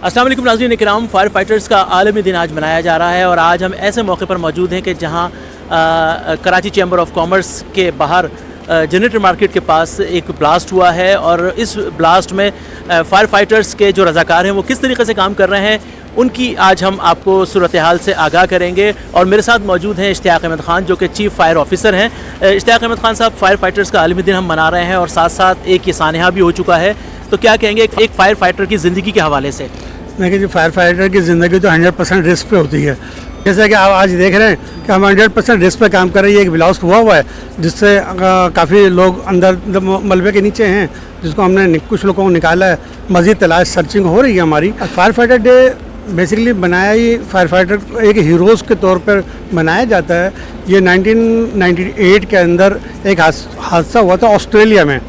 अस्सलाम वालेकुम नाज़रीन इकराम, फायर फाइटर्स का आलमी दिन आज मनाया जा रहा है और आज हम ऐसे मौके पर मौजूद हैं कि जहां कराची चैम्बर ऑफ कॉमर्स के बाहर जनरेटर मार्केट के पास एक ब्लास्ट हुआ है और इस ब्लास्ट में फायर फाइटर्स के जो रज़ाकार हैं वो किस तरीके से काम कर रहे हैं उनकी आज हम आपको सूरत हाल से आगाह करेंगे। और मेरे साथ मौजूद हैं इश्तियाक अहमद ख़ान जो कि चीफ़ फायर ऑफिसर हैं। इश्तियाक अहमद ख़ान साहब, फायर फाइटर्स का आलमी दिन हम मना रहे हैं और साथ साथ एक ये सानहा भी हो चुका है, तो क्या कहेंगे एक फायर फाइटर की ज़िंदगी के हवाले से? देखिए जी, फायर फाइटर की ज़िंदगी तो 100% रिस्क पे होती है। जैसा कि आप आज देख रहे हैं कि हम 100% रिस्क पे काम कर रहे हैं। एक ब्लास्ट हुआ है जिससे काफ़ी लोग अंदर मलबे के नीचे हैं, जिसको हमने कुछ लोगों को निकाला है। मज़ीद तलाश सर्चिंग हो रही है हमारी। फायर फाइटर डे बेसिकली बनाया ही फायर फाइटर एक हीरोज़ के तौर पर बनाया जाता है। ये 1998 के अंदर एक हादसा हुआ था ऑस्ट्रेलिया में,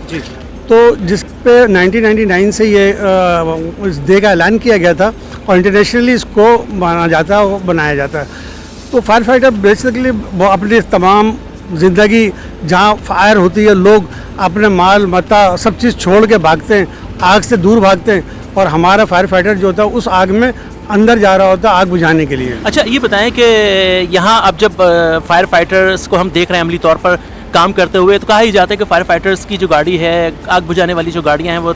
तो जिस पे 1999 से ये इस डे का ऐलान किया गया था और इंटरनेशनली इसको बनाया जाता है। तो फायर फाइटर बेसिकली अपनी तमाम ज़िंदगी जहाँ फायर होती है, लोग अपने माल मता सब चीज़ छोड़ के भागते हैं, आग से दूर भागते हैं, और हमारा फायर फाइटर जो होता है उस आग में अंदर जा रहा होता है आग बुझाने के लिए। अच्छा, ये बताएं कि यहाँ अब जब फायर फाइटर्स को हम देख रहे हैं अमली तौर पर काम करते हुए, तो कहा ही जाता है कि फायर फाइटर्स की जो गाड़ी है, आग बुझाने वाली जो गाड़ियाँ हैं वो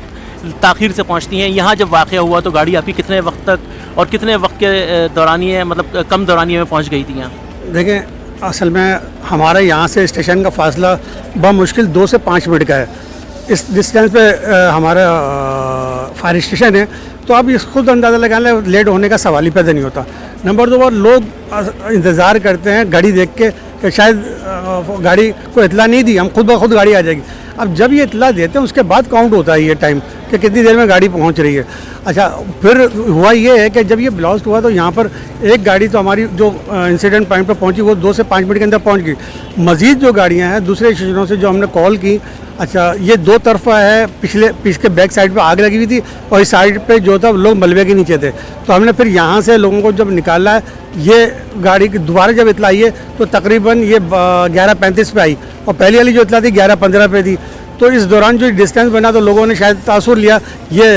ताख़ीर से पहुँचती हैं। यहाँ जब वाक़या हुआ तो गाड़ी आपकी कितने वक्त तक और कितने वक्त के दौरानिए, मतलब कम दौरानिए में पहुँच गई थी यहाँ? देखें, असल में हमारे यहाँ से स्टेशन का फासला बमुश्किल 2 से 5 मिनट का है। इस डिस्टेंस पे हमारा फायर स्टेशन है, तो आप इस खुद अंदाज़ा लगा लें, लेट होने का सवाल ही पैदा नहीं होता। नंबर 2 लोग इंतज़ार करते हैं घड़ी देख के कि शायद गाड़ी को इतला नहीं दी, हम खुद ब खुद गाड़ी आ जाएगी। अब जब ये इतला देते हैं उसके बाद काउंट होता है ये टाइम कि कितनी देर में गाड़ी पहुंच रही है। अच्छा, फिर हुआ ये है कि जब ये ब्लास्ट हुआ तो यहाँ पर एक गाड़ी तो हमारी जो इंसिडेंट पॉइंट पर पहुंची वो 2 से 5 मिनट के अंदर पहुंच गई। मज़ीद जो गाड़ियाँ हैं दूसरे स्टेशनों से जो हमने कॉल की, अच्छा ये 2 तरफा है, पिछले बैक साइड पे आग लगी हुई थी और इस साइड पे जो था लोग मलबे के नीचे थे। तो हमने फिर यहाँ से लोगों को जब निकाला है, ये गाड़ी की दोबारा जब इतला आई है तो तकरीबन ये 11:35 पे आई और पहली वाली जो इतला थी 11:15 पे थी। तो इस दौरान जो डिस्टेंस बना तो लोगों ने शायद तासुर लिया ये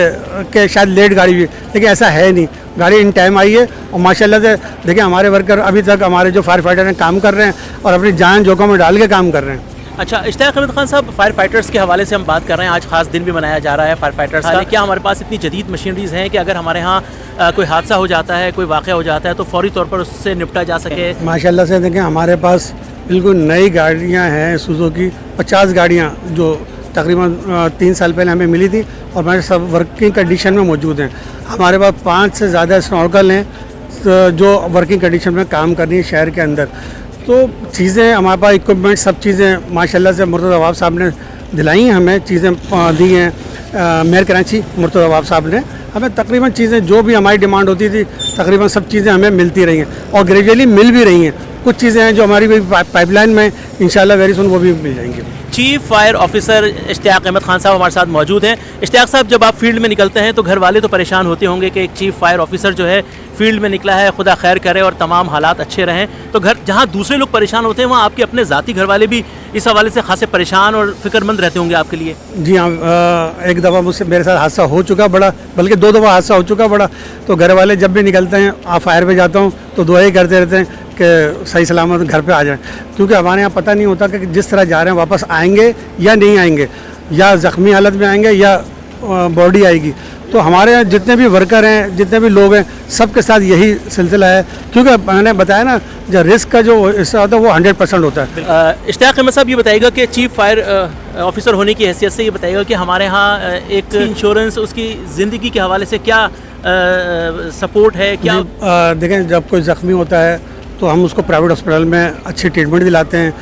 कि शायद लेट गाड़ी हुई, लेकिन ऐसा है नहीं, गाड़ी इन टाइम आई है। और माशाल्लाह से देखिए हमारे वर्कर अभी तक हमारे जो फायर फाइटर हैं काम कर रहे हैं और अपनी जान जोखिम में डाल के काम कर रहे हैं। अच्छा, इश्तियाक अहमद ख़ान साहब, फायर फाइटर्स के हवाले से हम बात कर रहे हैं। आज ख़ास दिन भी मनाया जा रहा है फायर फाइटर्स का। क्या हमारे पास इतनी जदीद मशीनरीज़ हैं कि अगर हमारे यहाँ कोई हादसा हो जाता है, कोई वाक़या हो जाता है तो फौरी तौर पर उससे निपटा जा सके? माशाल्लाह से देखें हमारे पास बिल्कुल नई गाड़ियाँ हैं, सुजुकी 50 गाड़ियाँ जो तकरीबन 3 साल पहले हमें मिली थी और हमारे सब वर्किंग कंडीशन में मौजूद हैं। हमारे पास 5 से ज़्यादा स्नॉर्कल हैं जो वर्किंग कंडीशन में काम कर रही हैं शहर के अंदर। तो चीज़ें हमारे पास, इक्विपमेंट, सब चीज़ें माशाल्लाह से मुर्तज़ा नवाब साहब ने दिलाई हैं, हमें चीज़ें दी हैं। मेयर कराची मुर्तज़ा नवाब साहब ने हमें तकरीबन चीज़ें जो भी हमारी डिमांड होती थी तकरीबन सब चीज़ें हमें मिलती रही हैं और ग्रेजुअली मिल भी रही हैं। कुछ चीज़ें हैं जो हमारी पाइपलाइन में इंशाल्लाह वेरी सुन वो भी मिल जाएंगी। Chief fire officer Ishtiaq Ahmed Khan साहब हमारे साथ मौजूद हैं। इश्तियाक साहब, जब आप फील्ड में निकलते हैं तो घर वाले तो परेशान होते होंगे कि एक चीफ़ फायर ऑफिसर जो है फील्ड में निकला है, खुदा खैर करे और तमाम हालात अच्छे रहें, तो घर जहाँ दूसरे लोग परेशान होते हैं वहाँ आपके अपने ज़ाती घर वाले भी इस हवाले से खासे परेशान और फिक्रमंद रहते होंगे आपके लिए? जी हाँ, एक दफ़ा मुझसे मेरे साथ हादसा हो चुका बड़ा, बल्कि 2 दफ़ा हादसा हो चुका बड़ा। तो घर वाले जब भी निकलते हैं, आप फायर पे जाता हूँ तो दुआ ही करते रहते हैं कि सही सलामत घर पे आ जाएं, क्योंकि हमारे यहाँ पता नहीं होता कि जिस तरह जा रहे हैं वापस आएंगे या नहीं आएंगे, या ज़ख्मी हालत में आएंगे या बॉडी आएगी। तो हमारे यहाँ जितने भी वर्कर हैं, जितने भी लोग हैं, सबके साथ यही सिलसिला है, क्योंकि मैंने बताया ना जो रिस्क का जो हिस्सा होता है वो 100% होता है। इश्तियाक अहमद साहब, ये बताइएगा कि चीफ़ फायर ऑफिसर होने की हैसियत से ये बताइएगा कि हमारे यहाँ एक इंश्योरेंस, उसकी ज़िंदगी के हवाले से क्या सपोर्ट है? क्या देखें, जब कोई ज़ख्मी होता है तो हम उसको प्राइवेट हॉस्पिटल में अच्छी ट्रीटमेंट दिलाते हैं।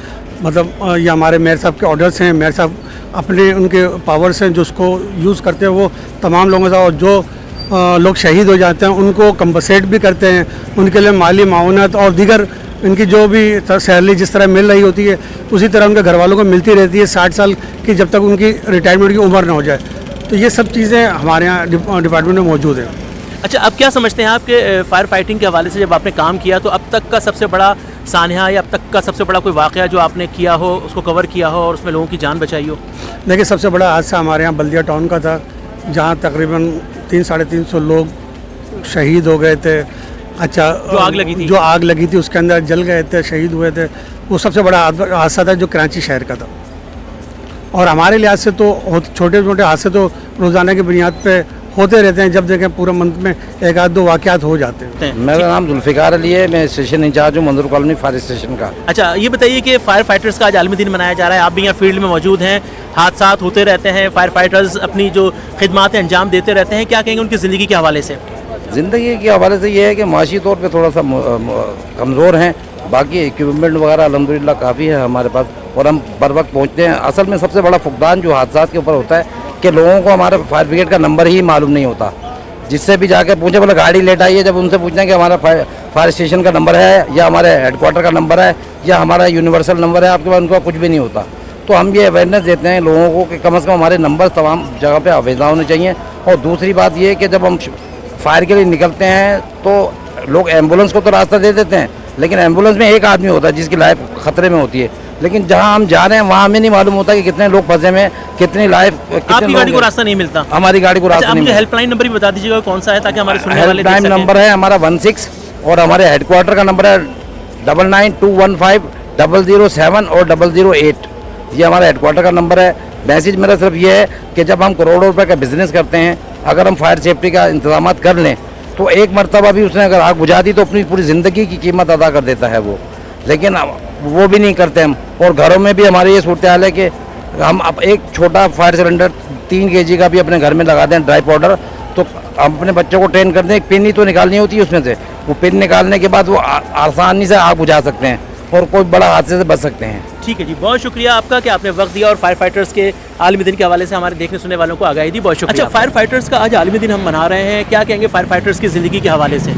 मतलब ये हमारे मेयर साहब के ऑर्डर्स हैं, मेयर साहब अपने उनके पावर्स हैं जो उसको यूज़ करते हैं वो तमाम लोगों से, और जो लोग शहीद हो जाते हैं उनको कंपनसेट भी करते हैं, उनके लिए माली माउनत और दीगर इनकी जो भी सैलरी जिस तरह मिल रही होती है उसी तरह उनके घर वालों को मिलती रहती है 60 साल की, जब तक उनकी रिटायरमेंट की उम्र ना हो जाए। तो ये सब चीज़ें हमारे यहाँ डिपार्टमेंट में मौजूद है। अच्छा, अब क्या समझते हैं आपके फायर फाइटिंग के हवाले से जब आपने काम किया तो अब तक का सबसे बड़ा सान्या या अब तक का सबसे बड़ा कोई वाक़या जो आपने किया हो, उसको कवर किया हो और उसमें लोगों की जान बचाई हो? देखिए, सबसे बड़ा हादसा हमारे यहाँ बल्दिया टाउन का था, जहाँ तकरीबन 300-350 लोग शहीद हो गए थे। अच्छा, जो आग लगी थी उसके अंदर जल गए थे, शहीद हुए थे। वो सबसे बड़ा हादसा था जो कराची शहर का था। और हमारे लिहाज से तो छोटे छोटे हादसे तो रोज़ाना की बुनियाद पे होते रहते हैं, जब देखें पूरे मंथ में एक आध दो वाक़यात हो जाते हैं। मेरा नाम जुल्फ़िकार अली है, मैं स्टेशन इंचार्ज हूँ मंजूर कॉलोनी फायर स्टेशन का। अच्छा, ये बताइए कि फायर फाइटर्स का आज आलमी दिन मनाया जा रहा है, आप भी यहाँ फील्ड में मौजूद हैं, हादसा होते रहते हैं, फायर फाइटर्स अपनी जो खिदमात अंजाम देते रहते हैं, क्या कहेंगे उनकी ज़िंदगी के हवाले से? ज़िंदगी के हवाले से ये है कि माशी तौर पे थोड़ा सा कमज़ोर हैं, बाकी इक्विपमेंट वगैरह अल्हम्दुलिल्लाह काफ़ी है हमारे पास और हम बर वक्त पहुँचते हैं। असल में सबसे बड़ा फुकदान जो हादसा के ऊपर होता है कि लोगों को हमारे फायर ब्रिगेड का नंबर ही मालूम नहीं होता। जिससे भी जाके पूछे बोले गाड़ी लेट आई है, जब उनसे पूछना है कि हमारा फायर स्टेशन का नंबर है या हमारे हेडक्वार्टर का नंबर है या हमारा यूनिवर्सल नंबर है आपके पास, उनका कुछ भी नहीं होता। तो हम ये अवेयरनेस देते हैं लोगों को कि कम से कम हमारे नंबर तमाम जगह पे आवेज़ा होने चाहिए। और दूसरी बात ये कि जब हम फायर के लिए निकलते हैं तो लोग एम्बुलेंस को तो रास्ता दे देते हैं, लेकिन एम्बुलेंस में एक आदमी होता है जिसकी लाइफ खतरे में होती है, लेकिन जहां हम जा रहे हैं वहां हमें नहीं मालूम होता कि कितने लोग फंसे में, कितनी लाइफ, आपकी गाड़ी को रास्ता नहीं मिलता? हमारी गाड़ी को रास्ता नहीं मिलता। हेल्पलाइन नंबर भी बता दीजिएगा कौन सा है, ताकि हमारे सुनने वाले देख हेल्पलाइन नंबर है हमारा 16 और हमारे हेडक्वार्टर का नंबर है 99215007 और 008। ये हमारा हेडक्वार्टर का नंबर है। मैसेज मेरा सिर्फ ये है कि जब हम करोड़ों रुपए का बिजनेस करते हैं, अगर हम फायर सेफ्टी का इंतजाम कर लें तो एक मरतबा भी उसने अगर आग बुझा दी तो अपनी पूरी ज़िंदगी की कीमत अदा कर देता है वो, लेकिन वो भी नहीं करते हम। और घरों में भी हमारी ये सूरत हाल है कि हम अब एक छोटा फायर सिलेंडर 3 kg का भी अपने घर में लगा दें ड्राई पाउडर, तो हम अपने बच्चों को ट्रेन कर दें, एक पिन ही तो निकालनी होती है उसमें से, वो पिन निकालने के बाद वो आसानी से आग बुझा सकते हैं और कोई बड़ा हादसे से बच सकते हैं। ठीक है जी, बहुत शुक्रिया आपका कि आपने वक्त दिया और फायर फाइटर्स के आलमी दिन के हवाले से हमारे देखने सुनने वालों को आगाही दी। बहुत शुक्रिया। अच्छा, फायर फाइटर्स का आज आलमी दिन हम मना रहे हैं, क्या कहेंगे फायर फाइटर्स की ज़िंदगी के हवाले से?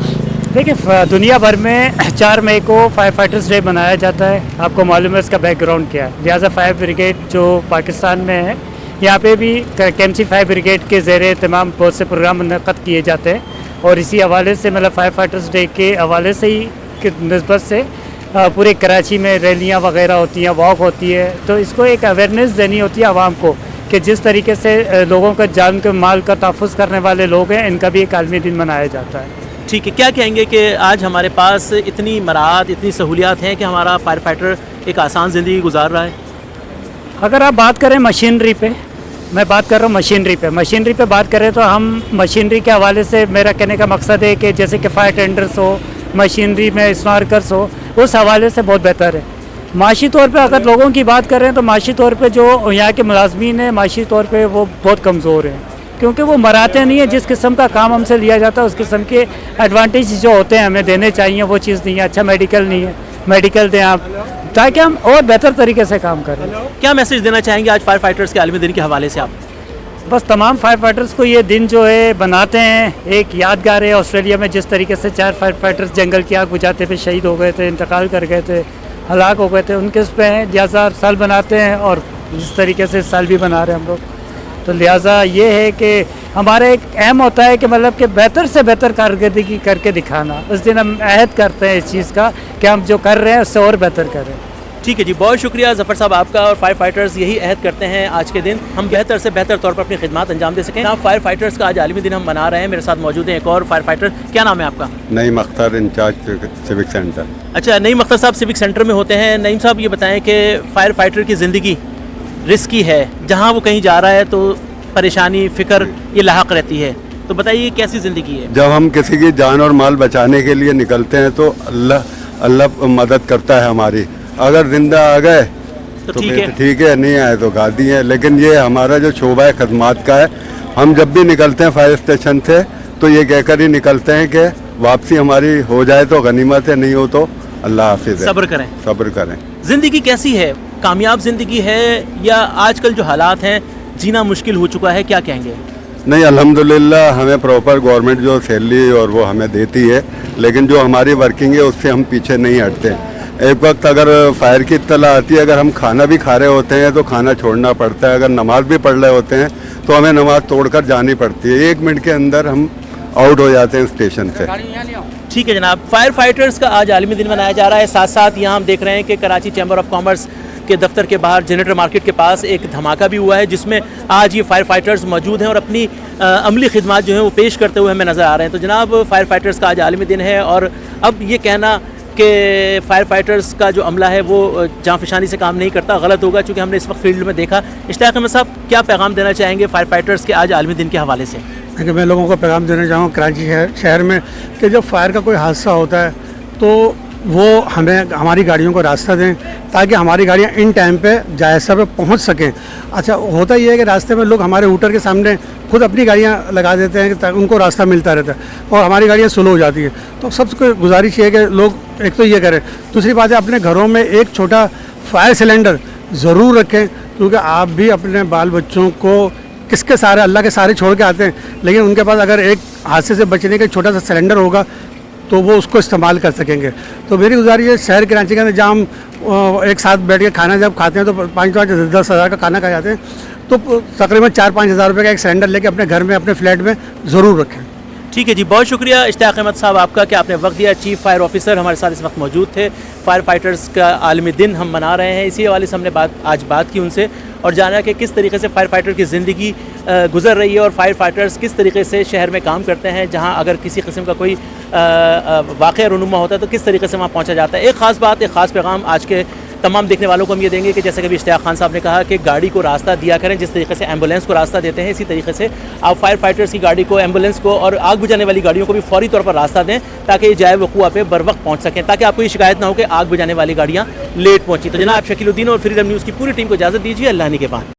देखिए, दुनिया भर में 4 मई को फायर फाइटर्स डे मनाया जाता है। आपको मालूम है इसका बैकग्राउंड क्या है। लिहाजा फायर ब्रिगेड जो पाकिस्तान में है, यहाँ पे भी केएमसी फायर ब्रिगेड के ज़ेरे तमाम बहुत से प्रोग्राम मुनक़्क़द किए जाते हैं और इसी हवाले से मतलब फायर फाइटर्स डे के हवाले से ही की निस्बत से पूरे कराची में रैलियाँ वगैरह होती हैं, वॉक होती है। तो इसको एक अवेयरनेस देनी होती है आवाम को कि जिस तरीके से लोगों का जान के माल का तहफ़्फ़ुज़ करने वाले लोग हैं, इनका भी एक आलमी दिन मनाया जाता है। ठीक है, क्या कहेंगे कि आज हमारे पास इतनी मराहत, इतनी सहूलियात हैं कि हमारा फायर फाइटर एक आसान ज़िंदगी गुजार रहा है? अगर आप बात करें मशीनरी पे, मैं बात कर रहा हूँ मशीनरी पे बात करें तो हम मशीनरी के हवाले से मेरा कहने का मकसद है कि जैसे कि फायर टेंडर्स हो, मशीनरी में स्नार्कर्स हो, उस हवाले से बहुत बेहतर है। माशी तौर पे अगर लोगों की बात करें तो माशी तौर पे जो यहाँ के मुलाजमीन हैं, माशी तौर पे वो बहुत कमज़ोर हैं, क्योंकि वो मराते नहीं हैं। जिस किस्म का काम हमसे लिया जाता है उस किस्म के एडवांटेज जो होते हैं हमें देने चाहिए, वो चीज़ नहीं है। अच्छा मेडिकल नहीं है, मेडिकल दें आप, ताकि हम और बेहतर तरीके से काम करें। क्या मैसेज देना चाहेंगे आज फायर फाइटर्स के आलमी दिन के हवाले से आप? बस तमाम फायर फाइटर्स को ये दिन जो है बनाते हैं, एक यादगार है। ऑस्ट्रेलिया में जिस तरीके से 4 फायर फाइटर्स जंगल की आग बुझाते पे शहीद हो गए थे, इंतकाल कर गए थे, हलाक हो गए थे, उनके उस पर लिहाजा साल बनाते हैं और इस तरीके से साल भी बना रहे हैं हम लोग। तो लिहाजा ये है कि हमारा एक अहम होता है कि मतलब कि बेहतर से बेहतर कारकर्दगी करके दिखाना। उस दिन हम अहद करते हैं इस चीज़ का कि हम जो कर रहे हैं उससे और बेहतर करें। ठीक है जी, बहुत शुक्रिया ज़फ़र साहब आपका। और फायर फाइटर्स यही अहद करते हैं आज के दिन हम बेहतर से बेहतर तौर पर अपनी खिदमत अंजाम दे सकें। आप फायर फाइटर्स का आज आलमी दिन हम मना रहे हैं। मेरे साथ मौजूद हैं एक और फायर फाइटर। क्या नाम है आपका? Naeem Akhtar, in charge civic centre. अच्छा, नईम अख्तर साहब सिविक सेंटर में होते हैं। नईम साहब ये बताएं कि फ़ायर फाइटर की ज़िंदगी रिस्की है, जहाँ वो कहीं जा रहा है तो परेशानी फ़िक्र ये लाहक रहती है, तो बताइए कैसी ज़िंदगी है? जब हम किसी की जान और माल बचाने के लिए निकलते हैं तो अल्लाह मदद करता है हमारी। अगर जिंदा आ गए तो ठीक है, नहीं आए तो गादी है। लेकिन ये हमारा जो शोबा खदमात का है, हम जब भी निकलते हैं फायर स्टेशन से तो ये कहकर ही निकलते हैं कि वापसी हमारी हो जाए तो गनीमत है, नहीं हो तो अल्लाह हाफिज़ है। सब्र करें। ज़िंदगी कैसी है? कामयाब ज़िंदगी है या आजकल जो हालात हैं जीना मुश्किल हो चुका है, क्या कहेंगे? नहीं, अल्हम्दुलिल्लाह हमें प्रॉपर गवर्नमेंट जो सैलरी और वो हमें देती है, लेकिन जो हमारी वर्किंग है उससे हम पीछे नहीं हटते। एक वक्त अगर फायर की इत्तला आती है, अगर हम खाना भी खा रहे होते हैं तो खाना छोड़ना पड़ता है, अगर नमाज भी पढ़ रहे होते हैं तो हमें नमाज तोड़कर जानी पड़ती है। 1 मिनट के अंदर हम आउट हो जाते हैं स्टेशन से। ठीक है जनाब, फायर फाइटर्स का आज आलमी दिन मनाया जा रहा है। साथ साथ यहाँ हम देख रहे हैं कि कराची चैम्बर ऑफ कॉमर्स के दफ्तर के बाहर जनरेटर मार्केट के पास एक धमाका भी हुआ है, जिसमें आज ये फायर फाइटर्स मौजूद हैं और अपनी अमली खिदमात जो है वो पेश करते हुए हमें नज़र आ रहे हैं। तो जनाब, फायर फाइटर्स का आज आलमी दिन है और अब ये कहना कि फायर फाइटर्स का जो अमला है वो जाँफशानी से काम नहीं करता गलत होगा, चूँकि हमने इस वक्त फील्ड में देखा। इश्तियाक अहमद साहब, क्या पैगाम देना चाहेंगे फायर फाइटर्स के आज आलमी दिन के हवाले से? देखिए, मैं लोगों को पैगाम देना चाहूँगा कराची शहर में कि जब फायर का कोई हादसा होता है तो वो हमें हमारी गाड़ियों को रास्ता दें ताकि हमारी गाड़ियाँ इन टाइम पे जायज़ा पे पहुंच सकें। अच्छा, होता ये है कि रास्ते में लोग हमारे रूटर के सामने खुद अपनी गाड़ियाँ लगा देते हैं ताकि उनको रास्ता मिलता रहता है और हमारी गाड़ियाँ स्लो हो जाती है। तो सबको गुजारिश है कि लोग एक तो ये करें, दूसरी बात है अपने घरों में एक छोटा फायर सिलेंडर ज़रूर रखें, क्योंकि आप भी अपने बाल बच्चों को किसके सहारे, अल्लाह के सहारे छोड़ के आते हैं, लेकिन उनके पास अगर एक हादसे से बचने का छोटा सा सिलेंडर होगा तो वो उसको इस्तेमाल कर सकेंगे। तो मेरी गुजारिश है, शहर कराची के अंदर जहाँ हम एक साथ बैठ के खाना जब खाते हैं तो 5-10 हज़ार का खाना खा जाते हैं, तो तकरीबन 4-5 हज़ार रुपये का एक सिलेंडर लेके अपने घर में, अपने फ्लैट में ज़रूर रखें। ठीक है जी, बहुत शुक्रिया इश्तियाक अहमद साहब आपका कि आपने वक्त दिया। चीफ फायर ऑफिसर हमारे साथ इस वक्त मौजूद थे। फायर फाइटर्स का आलमी दिन हम मना रहे हैं, इसी हवाले से हमने आज बात की उनसे और जाना कि किस तरीके से फायर फाइटर की ज़िंदगी गुजर रही है और फायर फाइटर्स किस तरीके से शहर में काम करते हैं, जहां अगर किसी किस्म का कोई वाक़या रुनुमा होता है तो किस तरीके से वहाँ पहुँचा जाता है। एक ख़ास बात, एक ख़ास पैगाम आज के तमाम देखने वालों को हम ये देंगे कि जैसे कि इश्तियाक खान साहब ने कहा कि गाड़ी को रास्ता दिया करें, जिस तरीके से एम्बुलेंस को रास्ता देते हैं इसी तरीके से आप फायर फाइटर्स की गाड़ी को, एम्बुलेंस को और आग बुझाने वाली गाड़ियों को भी फौरी तौर पर रास्ता दें ताकि ये जाए वक़ूआ पे बर वक्त पहुँच सकें, ताकि आपको ये शिकायत ना हो कि आग बुझाने वाली गाड़ियाँ लेट पहुँची। तो जनाब, शकीलुद्दीन और फ्रीडम न्यूज़ की पूरी टीम को इजाज़त दीजिए। अल्लाह निगहबान।